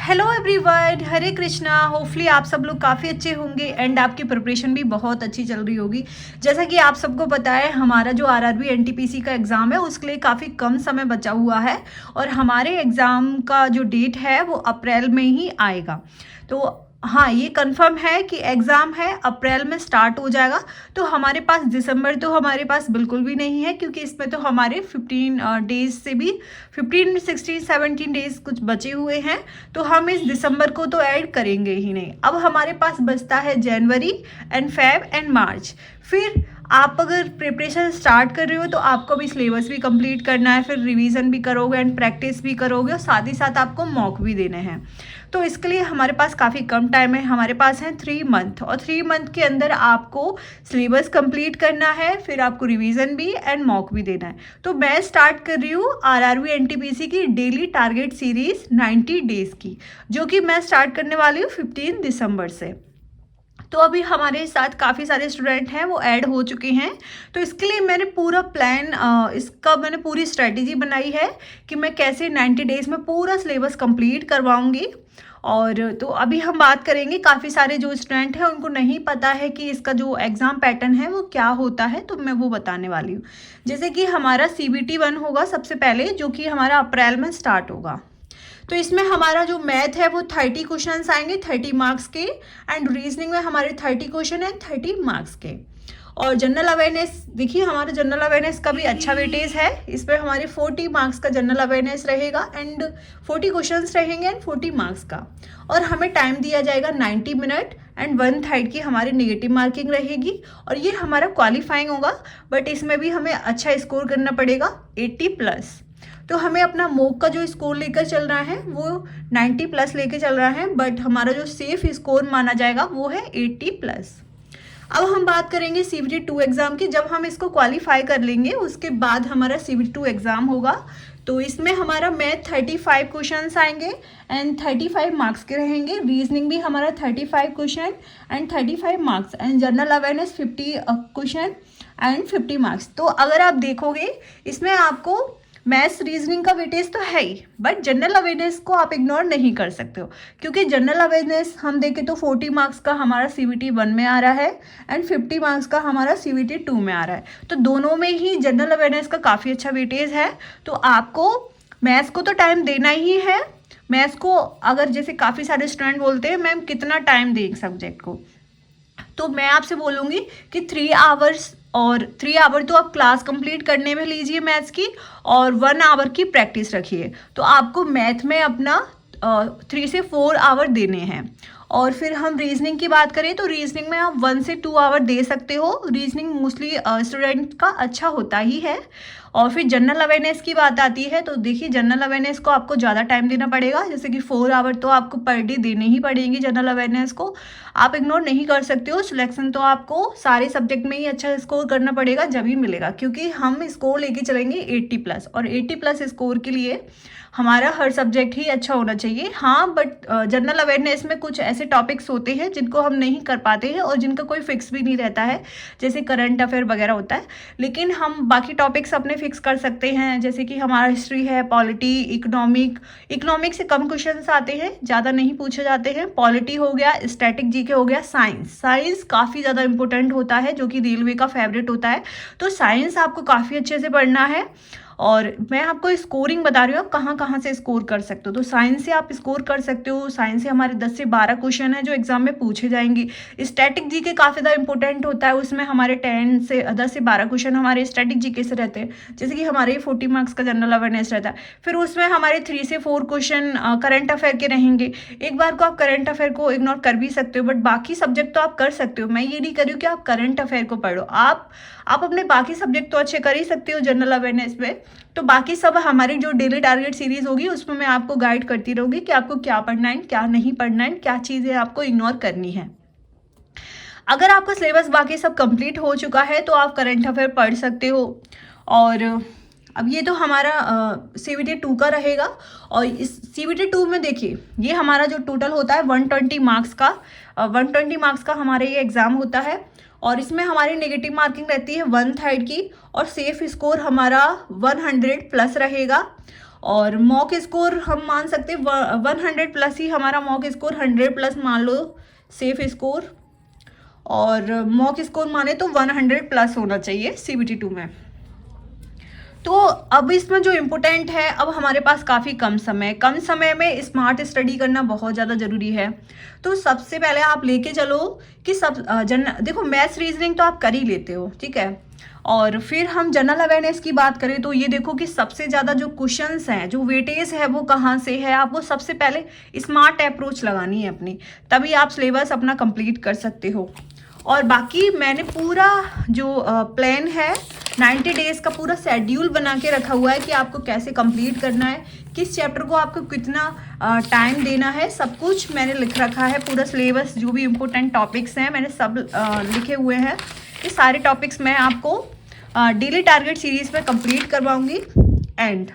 Hello everyone, हरे Krishna. Hopefully आप सब लोग काफ़ी अच्छे होंगे एंड आपकी प्रिपरेशन भी बहुत अच्छी चल रही होगी। जैसा कि आप सबको पता है, हमारा जो आरआरबी एनटीपीसी का एग्ज़ाम है उसके लिए काफ़ी कम समय बचा हुआ है और हमारे एग्ज़ाम का जो डेट है वो अप्रैल में ही आएगा। तो हाँ, ये कंफर्म है कि एग्ज़ाम है अप्रैल में स्टार्ट हो जाएगा। तो हमारे पास दिसंबर तो हमारे पास बिल्कुल भी नहीं है, क्योंकि इसमें तो हमारे 15 डेज से भी 15 16 17 डेज कुछ बचे हुए हैं। तो हम इस दिसंबर को तो ऐड करेंगे ही नहीं। अब हमारे पास बचता है जनवरी एंड फेब एंड मार्च। फिर आप अगर प्रिपरेशन स्टार्ट कर रहे हो तो आपको भी सिलेबस भी कंप्लीट करना है, फिर रिवीजन भी करोगे एंड प्रैक्टिस भी करोगे और साथ ही साथ आपको मॉक भी देने हैं। तो इसके लिए हमारे पास काफ़ी कम टाइम है। हमारे पास है 3 मंथ और 3 मंथ के अंदर आपको सिलेबस कंप्लीट करना है, फिर आपको रिवीजन भी एंड मॉक भी देना है। तो मैं स्टार्ट कर रही हूँ आरआरबी एनटीपीसी की डेली टारगेट सीरीज 90 डेज की, जो कि मैं स्टार्ट करने वाली हूँ 15 दिसंबर से। तो अभी हमारे साथ काफ़ी सारे स्टूडेंट हैं, वो ऐड हो चुके हैं। तो इसके लिए मैंने पूरा प्लान, इसका मैंने पूरी स्ट्रेटेजी बनाई है कि मैं कैसे 90 डेज़ में पूरा सिलेबस कंप्लीट करवाऊंगी। और तो अभी हम बात करेंगे, काफ़ी सारे जो स्टूडेंट हैं उनको नहीं पता है कि इसका जो एग्ज़ाम पैटर्न है वो क्या होता है, तो मैं वो बताने वाली हूँ। जैसे कि हमारा CBT 1 होगा सबसे पहले, जो कि हमारा अप्रैल में स्टार्ट होगा। तो इसमें हमारा जो मैथ है वो 30 क्वेश्चंस आएंगे 30 मार्क्स के, एंड रीजनिंग में हमारे 30 क्वेश्चन है 30 मार्क्स के। और जनरल अवेयरनेस, देखिए हमारा जनरल अवेयरनेस का भी अच्छा वेटेज है। इसमें हमारे 40 मार्क्स का जनरल अवेयरनेस रहेगा एंड 40 क्वेश्चंस रहेंगे एंड 40 मार्क्स का। और हमें टाइम दिया जाएगा 90 मिनट एंड 1/3 की हमारी नेगेटिव मार्किंग रहेगी। और ये हमारा क्वालिफाइंग होगा, बट इसमें भी हमें अच्छा स्कोर करना पड़ेगा 80+। तो हमें अपना मॉक का जो स्कोर लेकर चल रहा है वो 90+ लेकर चल रहा है, बट हमारा जो सेफ स्कोर माना जाएगा वो है 80+। अब हम बात करेंगे CBT 2 एग्ज़ाम की। जब हम इसको क्वालिफाई कर लेंगे उसके बाद हमारा CBT 2 एग्ज़ाम होगा। तो इसमें हमारा मैथ 35 क्वेश्चंस आएंगे एंड 35 मार्क्स के रहेंगे। रीजनिंग भी हमारा 35 question and 35 marks and general awareness 50 question and 50 marks. तो अगर आप देखोगे इसमें आपको मैथ्स रीजनिंग का वेटेज तो है ही, बट जनरल अवेयरनेस को आप इग्नोर नहीं कर सकते हो, क्योंकि जनरल अवेयरनेस हम देखें तो 40 मार्क्स का हमारा CBT 1 में आ रहा है एंड 50 मार्क्स का हमारा CBT 2 में आ रहा है। तो दोनों में ही जनरल अवेयरनेस का काफ़ी अच्छा वेटेज है। तो आपको मैथ्स को तो टाइम देना ही है। मैथ्स को अगर जैसे काफ़ी सारे स्टूडेंट बोलते हैं मैम कितना टाइम दें सब्जेक्ट को, तो मैं आपसे बोलूँगी कि 3 आवर्स, और 3 आवर तो आप क्लास कंप्लीट करने में लीजिए मैथ्स की, और 1 आवर की प्रैक्टिस रखिए। तो आपको मैथ में अपना 3 से 4 आवर देने हैं। और फिर हम रीजनिंग की बात करें तो रीजनिंग में आप 1 से 2 आवर दे सकते हो। रीजनिंग मोस्टली स्टूडेंट का अच्छा होता ही है। और फिर जनरल अवेयरनेस की बात आती है तो देखिए जनरल अवेयरनेस को आपको ज़्यादा टाइम देना पड़ेगा, जैसे कि 4 आवर तो आपको पर डे देने ही पड़ेंगी। जनरल अवेयरनेस को आप इग्नोर नहीं कर सकते हो। सिलेक्शन तो आपको सारे सब्जेक्ट में ही अच्छा स्कोर करना पड़ेगा, जब ही मिलेगा, क्योंकि हम स्कोर लेके चलेंगे 80+। और 80+ स्कोर के लिए हमारा हर सब्जेक्ट ही अच्छा होना चाहिए। हाँ, बट जनरल अवेयरनेस में कुछ ऐसे टॉपिक्स होते हैं जिनको हम नहीं कर पाते हैं और जिनका कोई फिक्स भी नहीं रहता है, जैसे करंट अफेयर वगैरह होता है। लेकिन हम बाकी टॉपिक्स अपने फिक्स कर सकते हैं, जैसे कि हमारा हिस्ट्री है, पॉलिटी, इकोनॉमिक से कम क्वेश्चंस आते हैं, ज़्यादा नहीं पूछे जाते हैं। पॉलिटी हो गया, स्टैटिक जीके हो गया, साइंस काफ़ी ज़्यादा इंपॉर्टेंट होता है, जो कि रेलवे का फेवरेट होता है। तो साइंस आपको काफ़ी अच्छे से पढ़ना है। और मैं आपको स्कोरिंग बता रही हूँ आप कहाँ कहाँ से स्कोर कर सकते हो। तो साइंस से आप स्कोर कर सकते हो। साइंस से हमारे 10 से 12 क्वेश्चन है जो एग्जाम में पूछे जाएंगे। स्टैटिक जीके काफ़ी ज़्यादा इंपॉर्टेंट होता है, उसमें हमारे 10 से 12 क्वेश्चन हमारे स्टैटिक जीके से रहते हैं, जैसे कि हमारे 40 मार्क्स का जनरल अवेयरनेस रहता है। फिर उसमें हमारे 3 से 4 क्वेश्चन करंट अफेयर के रहेंगे। एक बार को आप करंट अफेयर को इग्नोर कर भी सकते हो, बट बाकी सब्जेक्ट तो आप कर सकते हो। मैं ये नहीं कर रही हूँ कि आप करंट अफेयर को पढ़ो, आप अपने बाकी सब्जेक्ट तो अच्छे कर ही सकते हो जनरल अवेयरनेस में। तो बाकी सब हमारी जो डेली टारगेट सीरीज होगी उसमें मैं आपको गाइड करती रहूँगी कि आपको क्या पढ़ना है, क्या नहीं पढ़ना है, क्या चीज़ें आपको इग्नोर करनी है। अगर आपका सिलेबस बाकी सब कंप्लीट हो चुका है तो आप करंट अफेयर पढ़ सकते हो। और अब ये तो हमारा CBT 2 का रहेगा। और इस CBT 2 में देखिए ये हमारा जो टोटल होता है 120 मार्क्स का, 120 मार्क्स का हमारे ये एग्ज़ाम होता है। और इसमें हमारी नेगेटिव मार्किंग रहती है 1/3 की, और सेफ स्कोर हमारा 100+ रहेगा। और मॉक स्कोर हम मान सकते हैं 100 प्लस ही हमारा मॉक स्कोर, 100 प्लस मान लो सेफ स्कोर, और मॉक स्कोर माने तो 100 प्लस होना चाहिए CBT2 में। तो अब इसमें जो इम्पोर्टेंट है, अब हमारे पास काफ़ी कम समय में स्मार्ट स्टडी करना बहुत ज़्यादा ज़रूरी है। तो सबसे पहले आप लेके चलो कि देखो मैथ्स रीजनिंग तो आप कर ही लेते हो, ठीक है, और फिर हम जनरल अवेयरनेस की बात करें तो ये देखो कि सबसे ज़्यादा जो क्वेश्चंस हैं, जो वेटेज है वो कहाँ से है। आपको सबसे पहले स्मार्ट अप्रोच लगानी है अपनी, तभी आप सिलेबस अपना कंप्लीट कर सकते हो। और बाकी मैंने पूरा जो प्लान है 90 डेज़ का पूरा शेड्यूल बना के रखा हुआ है कि आपको कैसे कंप्लीट करना है, किस चैप्टर को आपको कितना टाइम देना है, सब कुछ मैंने लिख रखा है। पूरा सिलेबस जो भी इम्पोर्टेंट टॉपिक्स हैं मैंने सब लिखे हुए हैं। ये सारे टॉपिक्स मैं आपको डेली टारगेट सीरीज में कंप्लीट करवाऊंगी। एंड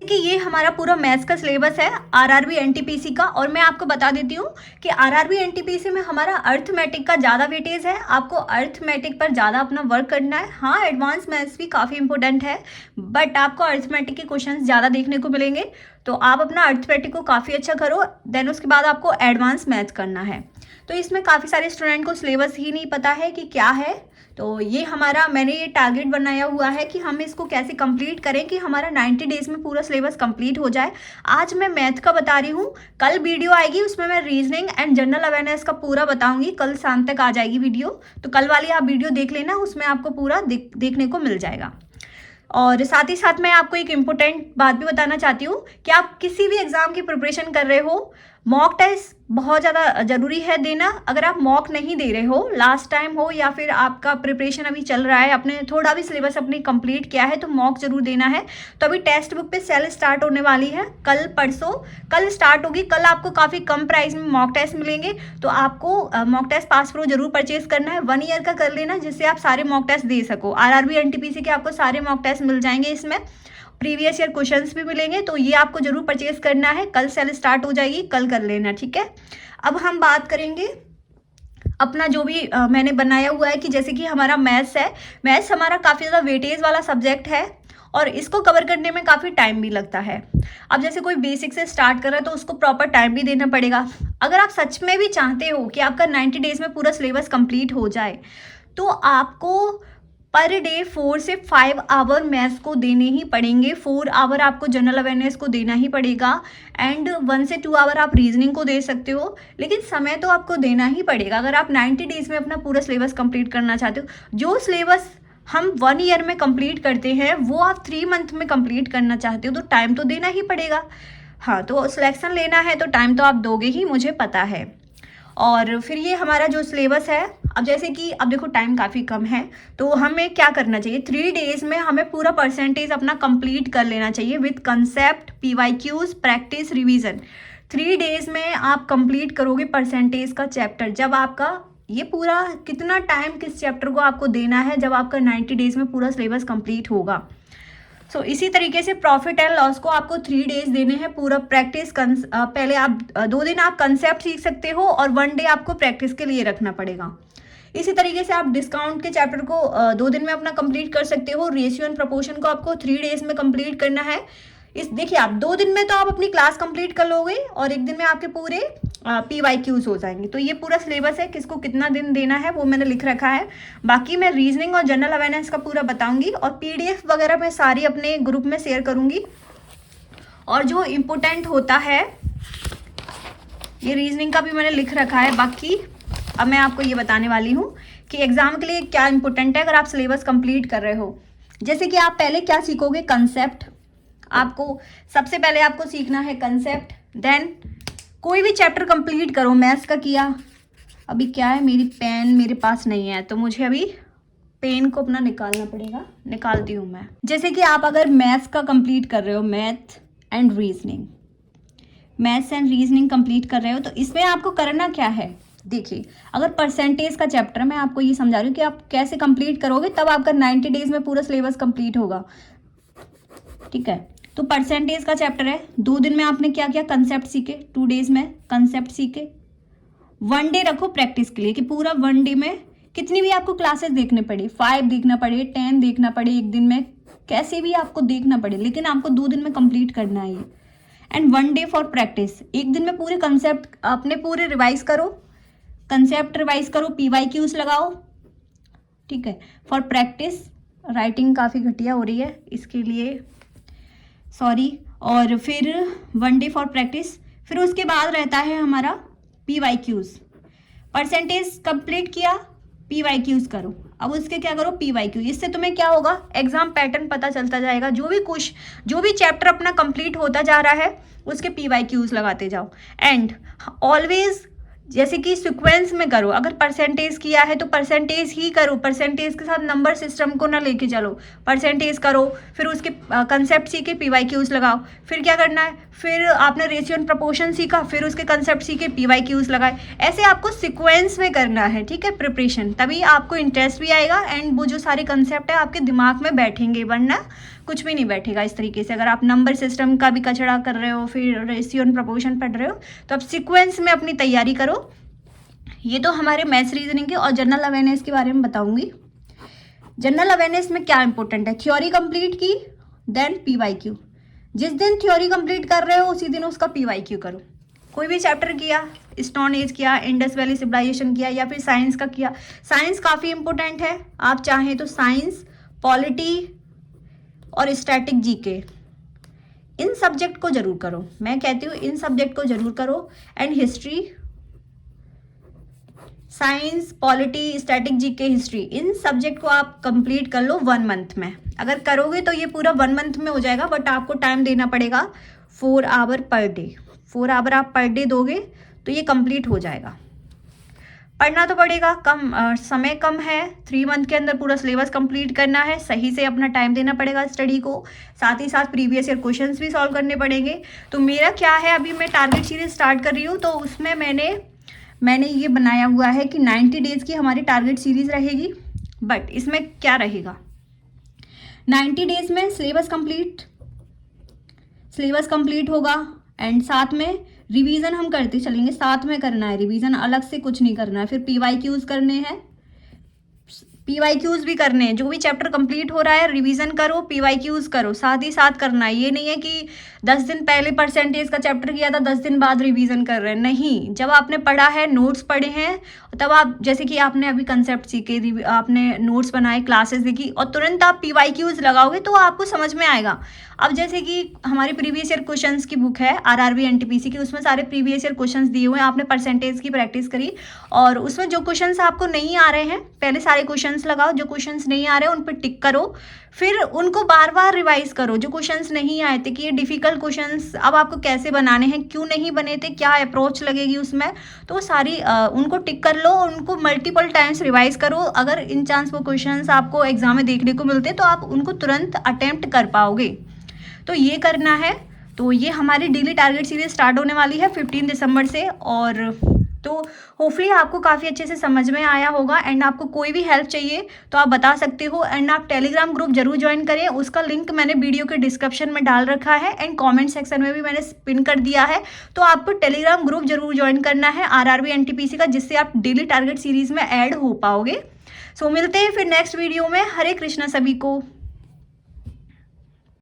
कि ये हमारा पूरा मैथ्स का सिलेबस है आरआरबी एनटीपीसी का। और मैं आपको बता देती हूँ कि आरआरबी एनटीपीसी में हमारा अर्थमेटिक का ज़्यादा वेटेज है। आपको अर्थमेटिक पर ज़्यादा अपना वर्क करना है। हाँ, एडवांस मैथ्स भी काफ़ी इंपॉर्टेंट है, बट आपको अर्थमेटिक के क्वेश्चन ज़्यादा देखने को मिलेंगे। तो आप अपना अर्थमेटिक को काफ़ी अच्छा करो, देन उसके बाद आपको एडवांस मैथ्स करना है। तो इसमें काफ़ी सारे स्टूडेंट को सिलेबस ही नहीं पता है कि क्या है। तो ये हमारा, मैंने ये टारगेट बनाया हुआ है कि हम इसको कैसे कंप्लीट करें कि हमारा 90 डेज़ में पूरा सिलेबस कंप्लीट हो जाए। आज मैं मैथ का बता रही हूँ, कल वीडियो आएगी उसमें मैं रीजनिंग एंड जनरल अवेयरनेस का पूरा बताऊंगी। कल शाम तक आ जाएगी वीडियो, तो कल वाली आप वीडियो देख लेना, उसमें आपको पूरा देखने को मिल जाएगा। और साथ ही साथ मैं आपको एक इम्पोर्टेंट बात भी बताना चाहती हूँ कि आप किसी भी एग्ज़ाम की प्रिपरेशन कर रहे हो, मॉक टेस्ट बहुत ज़्यादा ज़रूरी है देना। अगर आप मॉक नहीं दे रहे हो, लास्ट टाइम हो या फिर आपका प्रिपरेशन अभी चल रहा है, आपने थोड़ा भी सिलेबस अपनी कंप्लीट किया है, तो मॉक जरूर देना है। तो अभी टेक्स्ट बुक पे सेल स्टार्ट होने वाली है, कल परसों कल स्टार्ट होगी। कल आपको काफ़ी कम प्राइस में मॉक टेस्ट मिलेंगे, तो आपको मॉक टेस्ट पास प्रो जरूर परचेज करना है। 1 ईयर का कर लेना, जिससे आप सारे मॉक टेस्ट दे सको। आरआरबी एनटीपीसी के आपको सारे मॉक टेस्ट मिल जाएंगे, इसमें प्रीवियस ईयर क्वेश्चंस भी मिलेंगे। तो ये आपको जरूर परचेज करना है, कल सेल स्टार्ट हो जाएगी, कल कर लेना, ठीक है। अब हम बात करेंगे अपना जो भी मैंने बनाया हुआ है कि जैसे कि हमारा मैथ्स है, मैथ्स हमारा काफ़ी ज़्यादा वेटेज वाला सब्जेक्ट है और इसको कवर करने में काफ़ी टाइम भी लगता है। अब जैसे कोई बेसिक से स्टार्ट कर रहा है तो उसको प्रॉपर टाइम भी देना पड़ेगा। अगर आप सच में भी चाहते हो कि आपका 90 डेज़ में पूरा सिलेबस कंप्लीट हो जाए, तो आपको पर डे 4 से 5 आवर मैथ्स को देने ही पड़ेंगे। 4 आवर आपको जनरल अवेयरनेस को देना ही पड़ेगा एंड 1 से 2 आवर आप रीजनिंग को दे सकते हो, लेकिन समय तो आपको देना ही पड़ेगा अगर आप 90 डेज़ में अपना पूरा सिलेबस कंप्लीट करना चाहते हो। जो सिलेबस हम 1 ईयर में कंप्लीट करते हैं वो आप 3 मंथ में कंप्लीट करना चाहते हो, तो टाइम तो देना ही पड़ेगा। हाँ, तो सिलेक्शन लेना है तो टाइम तो आप दोगे ही, मुझे पता है। और फिर ये हमारा जो सिलेबस है, अब जैसे कि अब देखो टाइम काफ़ी कम है, तो हमें क्या करना चाहिए, 3 डेज़ में हमें पूरा परसेंटेज अपना कंप्लीट कर लेना चाहिए with concept, PYQs, practice, revision. 3 days में आप कंप्लीट करोगे परसेंटेज का चैप्टर। जब आपका ये पूरा कितना टाइम किस चैप्टर को आपको देना है, जब आपका 90 डेज़ में पूरा सिलेबस कंप्लीट होगा। सो इसी तरीके से प्रॉफिट एंड लॉस को आपको 3 डेज़ देने हैं पूरा प्रैक्टिस। पहले आप 2 दिन आप कंसेप्ट सीख सकते हो और 1 डे आपको प्रैक्टिस के लिए रखना पड़ेगा। इसी तरीके से आप डिस्काउंट के चैप्टर को 2 दिन में अपना कंप्लीट कर सकते हो। रेशियो एंड प्रोपोर्शन को आपको 3 डेज़ में कंप्लीट करना है। देखिए आप 2 दिन में तो आप अपनी क्लास कंप्लीट कर लोगे और 1 दिन में आपके पूरे PYQs हो जाएंगे। तो ये पूरा सिलेबस है, किसको कितना दिन देना है वो मैंने लिख रखा है। बाकी मैं रीजनिंग और जनरल अवेयरनेस का पूरा बताऊंगी और PDF वगैरह मैं सारी अपने ग्रुप में शेयर करूंगी। और जो इम्पोर्टेंट होता है, ये रीजनिंग का भी मैंने लिख रखा है। बाकी अब मैं आपको ये बताने वाली हूँ कि एग्जाम के लिए क्या इंपॉर्टेंट है अगर आप सिलेबस कंप्लीट कर रहे हो। जैसे कि आप पहले क्या सीखोगे, कंसेप्ट। आपको सबसे पहले आपको सीखना है कंसेप्ट। देन कोई भी चैप्टर कंप्लीट करो, मैथ्स का किया। अभी क्या है, मेरी पेन मेरे पास नहीं है तो मुझे अभी पेन को अपना निकालना पड़ेगा, निकालती हूँ मैं। जैसे कि आप अगर मैथ्स का कंप्लीट कर रहे हो, मैथ्स एंड रीजनिंग कंप्लीट कर रहे हो, तो इसमें आपको करना क्या है, देखिए अगर परसेंटेज का चैप्टर मैं आपको ये समझा रही हूँ कि आप कैसे कंप्लीट करोगे तब आपका 90 डेज़ में पूरा सिलेबस कंप्लीट होगा, ठीक है। तो परसेंटेज का चैप्टर है, 2 दिन में आपने क्या किया, कंसेप्ट सीखे। 2 डेज़ में कंसेप्ट सीखे। 1 डे रखो प्रैक्टिस के लिए कि पूरा 1 डे में कितनी भी आपको क्लासेस देखने पड़े, 5 देखना पड़े, 10 देखना पड़े एक दिन में, कैसे भी आपको देखना पड़े, लेकिन आपको 2 दिन में कंप्लीट करना है ये। एंड 1 डे फॉर प्रैक्टिस, एक दिन में पूरे कंसेप्ट अपने पूरे रिवाइज करो, कंसेप्ट रिवाइज करो, PYQs लगाओ, ठीक है। फॉर प्रैक्टिस, राइटिंग काफ़ी घटिया हो रही है इसके लिए सॉरी। और फिर 1 डे फॉर प्रैक्टिस, फिर उसके बाद रहता है हमारा PYQs। परसेंटेज कंप्लीट किया, PYQs करो। अब उसके क्या करो, PYQ। इससे तुम्हें क्या होगा, एग्जाम पैटर्न पता चलता जाएगा। जो भी चैप्टर अपना कंप्लीट होता जा रहा है उसके PYQs लगाते जाओ। एंड ऑलवेज जैसे कि सीक्वेंस में करो, अगर परसेंटेज किया है तो परसेंटेज ही करो, परसेंटेज के साथ नंबर सिस्टम को ना लेके चलो, परसेंटेज करो, फिर उसके कंसेप्ट सीखे, PYQs लगाओ। फिर क्या करना है, फिर आपने रेशियो एंड प्रपोर्शन सीखा, फिर उसके कंसेप्ट सीखे, PYQs लगाए। ऐसे आपको सीक्वेंस में करना है, ठीक है, प्रिपरेशन, तभी आपको इंटरेस्ट भी आएगा एंड वो जो सारे कंसेप्ट है आपके दिमाग में बैठेंगे, वरना कुछ भी नहीं बैठेगा इस तरीके से। अगर आप नंबर सिस्टम का भी कचड़ा कर रहे हो, फिर रेशियो एंड प्रपोर्शन पढ़ रहे हो, तो आप सीक्वेंस में अपनी तैयारी करो। ये तो हमारे मैथ्स रीजनिंग के। और जनरल अवेयरनेस के बारे में बताऊंगी। जनरल अवेयरनेस में क्या इंपॉर्टेंट है, थ्योरी कंप्लीट की, देन PYQ। जिस दिन थ्योरी कंप्लीट कर रहे हो उसी दिन उसका PYQ करो। कोई भी चैप्टर किया, स्टोन एज किया, इंडस वैली सिविलाइजेशन किया, या फिर साइंस का किया, साइंस काफ़ी इंपॉर्टेंट है। आप चाहें तो साइंस, पॉलिटी और स्टैटिक GK, इन सब्जेक्ट को जरूर करो। मैं कहती हूँ इन सब्जेक्ट को जरूर करो। And history, science, polity, static GK, history, in subject को आप कंप्लीट कर लो 1 मंथ में। अगर करोगे तो ये पूरा 1 मंथ में हो जाएगा, बट आपको टाइम देना पड़ेगा 4 आवर पर डे। 4 आवर आप पर डे दोगे तो ये कंप्लीट हो जाएगा। पढ़ना तो पड़ेगा, समय कम है, 3 मंथ के अंदर पूरा सिलेबस कंप्लीट करना है, सही से अपना टाइम देना पड़ेगा स्टडी को, साथ ही साथ प्रीवियस ईयर क्वेश्चंस भी सॉल्व करने पड़ेंगे। तो मेरा क्या है, अभी मैं टारगेट सीरीज स्टार्ट कर रही हूँ, तो उसमें मैंने ये बनाया हुआ है कि 90 डेज़ की हमारी टारगेट सीरीज रहेगी। बट इसमें क्या रहेगा, 90 डेज़ में सिलेबस कंप्लीट होगा एंड साथ में रिवीजन हम करते चलेंगे, साथ में करना है रिवीजन, अलग से कुछ नहीं करना है। फिर PYQs करने हैं, PYQs भी करने हैं। जो भी चैप्टर कंप्लीट हो रहा है रिवीजन करो, PYQs करो, साथ ही साथ करना है। ये नहीं है कि 10 दिन पहले परसेंटेज का चैप्टर किया था, 10 दिन बाद रिवीजन कर रहे हैं, नहीं। जब आपने पढ़ा है, नोट्स पढ़े हैं, तब आप, जैसे कि आपने अभी कंसेप्ट सीखे, आपने नोट्स बनाए, क्लासेस देखी, और तुरंत आप PYQs लगाओगे तो आपको समझ में आएगा। अब जैसे कि हमारी प्रीवियस ईयर क्वेश्चंस की बुक है RRB NTPC की, उसमें सारे प्रीवियस ईयर क्वेश्चंस दिए हुए हैं, आपने परसेंटेज की प्रैक्टिस करी, और उसमें जो क्वेश्चंस आपको नहीं आ रहे हैं पहले सारे क्वेश्चंस लगाओ, जो क्वेश्चंस नहीं आ रहे हैं उन पर टिक करो, फिर उनको बार बार रिवाइज करो। जो क्वेश्चंस नहीं आए थे कि ये डिफिकल्ट क्वेश्चंस अब आपको कैसे बनाने हैं, क्यों नहीं बने थे, क्या अप्रोच लगेगी उसमें, तो वो सारी उनको टिक कर लो, उनको मल्टीपल टाइम्स रिवाइज करो। अगर इन चांस वो क्वेश्चंस आपको एग्जाम में देखने को मिलते तो आप उनको तुरंत अटेम्प्ट कर पाओगे। तो ये करना है। तो ये हमारी डेली टारगेट सीरीज स्टार्ट होने वाली है 15 दिसंबर से, और तो होपफुली आपको काफ़ी अच्छे से समझ में आया होगा। एंड आपको कोई भी हेल्प चाहिए तो आप बता सकते हो। एंड आप टेलीग्राम ग्रुप जरूर ज्वाइन करें, उसका लिंक मैंने वीडियो के डिस्क्रिप्शन में डाल रखा है एंड कमेंट सेक्शन में भी मैंने पिन कर दिया है। तो आपको टेलीग्राम ग्रुप जरूर ज्वाइन करना है RRB NTPC का, जिससे आप डेली टारगेट सीरीज में ऐड हो पाओगे। सो मिलते हैं फिर नेक्स्ट वीडियो में। हरे कृष्णा सभी को।